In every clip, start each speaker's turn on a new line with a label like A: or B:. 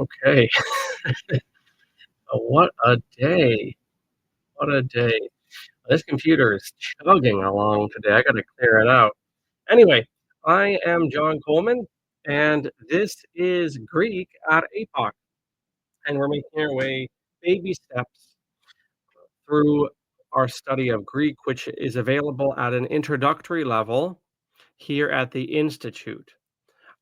A: Okay. What a day. What a day. This computer is chugging along today. I gotta clear it out. Anyway, I am John Coleman, and this is Greek at Apoc, and we're making our way baby steps through our study of Greek, which is available at an introductory level here at the Institute.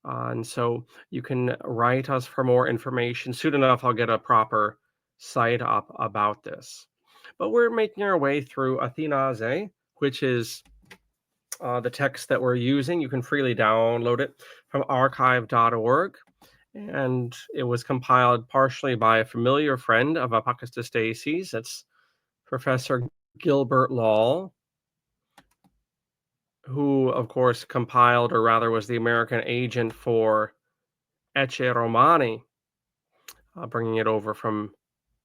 A: And so you can write us for more information. Soon enough, I'll get a proper site up about this. But we're making our way through Athinaze, which is the text that we're using. You can freely download it from archive.org. And it was compiled partially by a familiar friend of Apocatastasis's. That's Professor Gilbert Lal, who, of course, compiled, or rather was the American agent for Ecce Romani, bringing it over from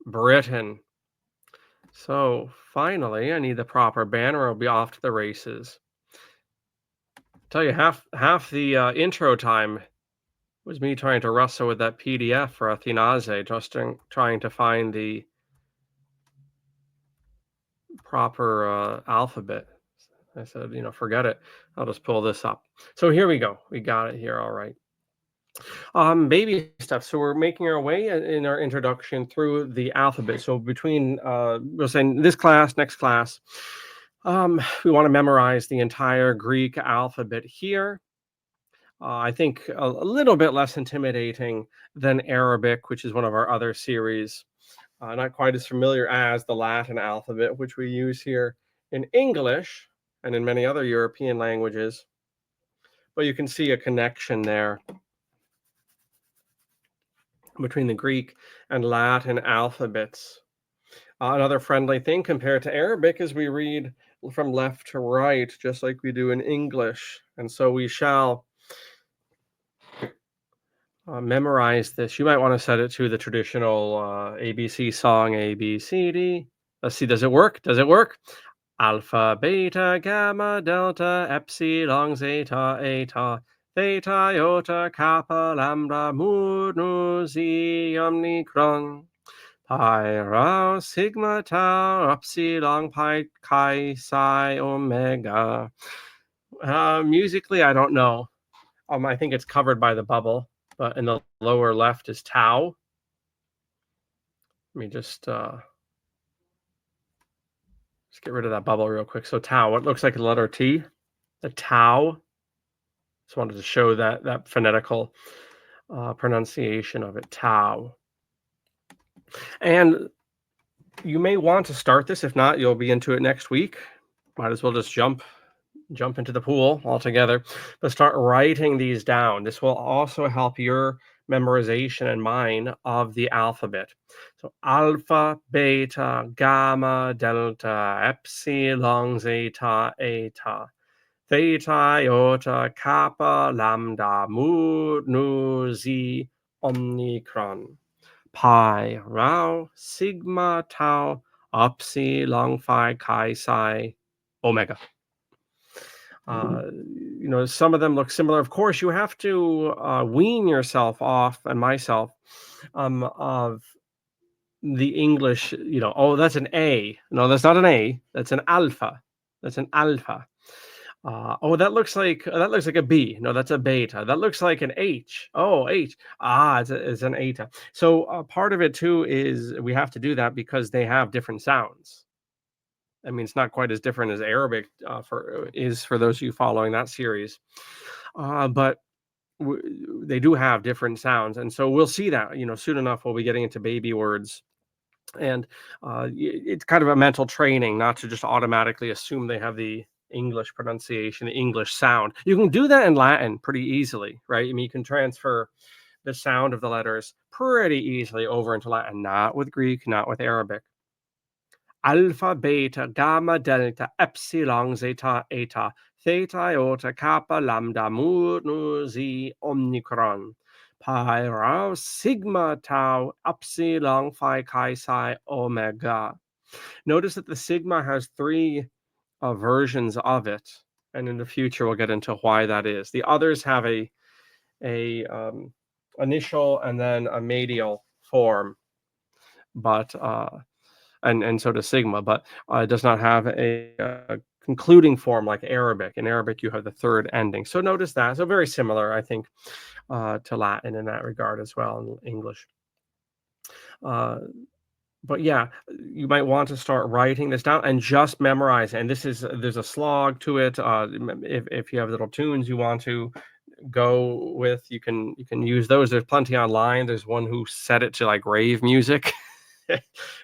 A: Britain. So finally, I need the proper banner. I'll be off to the races. Tell you, half the intro time was me trying to wrestle with that PDF for Athinaze, just trying to find the proper alphabet. I said, forget it. I'll just pull this up. So here we go. We got it here. All right. Baby steps. So we're making our way in our introduction through the alphabet. So between we're saying this class, next class, we want to memorize the entire Greek alphabet here. I think a little bit less intimidating than Arabic, which is one of our other series. Not quite as familiar as the Latin alphabet, which we use here in English and in many other European languages. But you can see a connection there between the Greek and Latin alphabets. Another friendly thing compared to Arabic is we read from left to right, just like we do in English. And so we shall memorize this. You might want to set it to the traditional ABC song, A, B, C, D. Let's see, does it work? Does it work? Alpha, beta, gamma, delta, epsilon, zeta, eta, theta, iota, kappa, lambda, mu, nu, xi, omicron, pi, rho, sigma, tau, epsilon, pi, chi, psi, omega. Musically, I don't know. I think it's covered by the bubble, but in the lower left is tau. Let me just get rid of that bubble real quick. So tau, what looks like a letter T, the tau. Just wanted to show that phonetical pronunciation of it, tau. And you may want to start this. If not, you'll be into it next week. Might as well just jump into the pool altogether. But start writing these down. This will also help your memorization and mine of the alphabet. So alpha, beta, gamma, delta, epsilon, zeta, eta, theta, iota, kappa, lambda, mu, nu, xi, omicron, pi, rho, sigma, tau, epsilon, phi, chi, psi, omega. Some of them look similar. Of course, you have to wean yourself off, and myself, of the English. Oh, that's an A. No, that's not an A. That's an alpha. That's an alpha. Oh, that looks like a B. No, that's a beta. That looks like an H. Oh, H. It's an eta. So part of it too is we have to do that because they have different sounds. I mean, it's not quite as different as Arabic for those of you following that series, but they do have different sounds, and so we'll see that soon enough. We'll be getting into baby words, and it's kind of a mental training not to just automatically assume they have the English pronunciation, the English sound. You can do that in Latin pretty easily, right? I mean, you can transfer the sound of the letters pretty easily over into Latin. Not with Greek, not with Arabic. Alpha, beta, gamma, delta, epsilon, zeta, eta, theta, iota, kappa, lambda, mu, nu, xi, omicron, pi, rho, sigma, tau, epsilon, phi, chi, psi, omega. Notice that the sigma has three versions of it, and in the future we'll get into why that is. The others have a initial and then a medial form, but and so does sigma, but it does not have a concluding form like Arabic. In Arabic, you have the third ending. So notice that. So very similar, I think, to Latin in that regard as well, in English. Uh, but yeah, you might want to start writing this down and just memorize. And there's a slog to it. If you have little tunes you want to go with, you can use those. There's plenty online. There's one who set it to like rave music,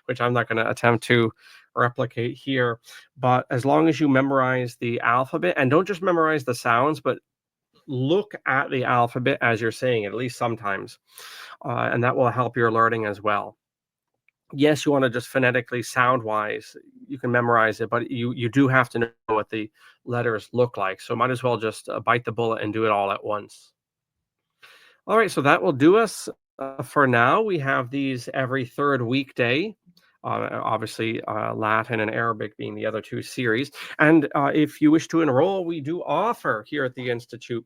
A: which I'm not going to attempt to replicate here. But as long as you memorize the alphabet, and don't just memorize the sounds, but look at the alphabet as you're saying it, at least sometimes, and that will help your learning as well. Yes, you want to just phonetically, sound wise, you can memorize it, but you do have to know what the letters look like. So might as well just bite the bullet and do it all at once. All right, so that will do us for now. We have these every third weekday. Obviously, Latin and Arabic being the other two series. And if you wish to enroll, we do offer here at the Institute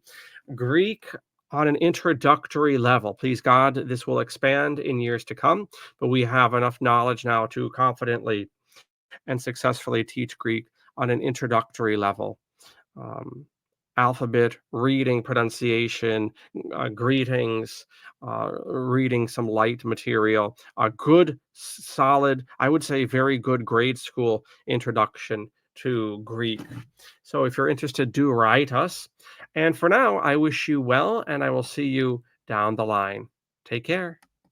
A: Greek on an introductory level. Please God, this will expand in years to come, but we have enough knowledge now to confidently and successfully teach Greek on an introductory level. Um, Alphabet, reading, pronunciation, greetings, reading some light material, a good, solid, I would say very good grade school introduction to Greek. So if you're interested, do write us. And for now, I wish you well, and I will see you down the line. Take care.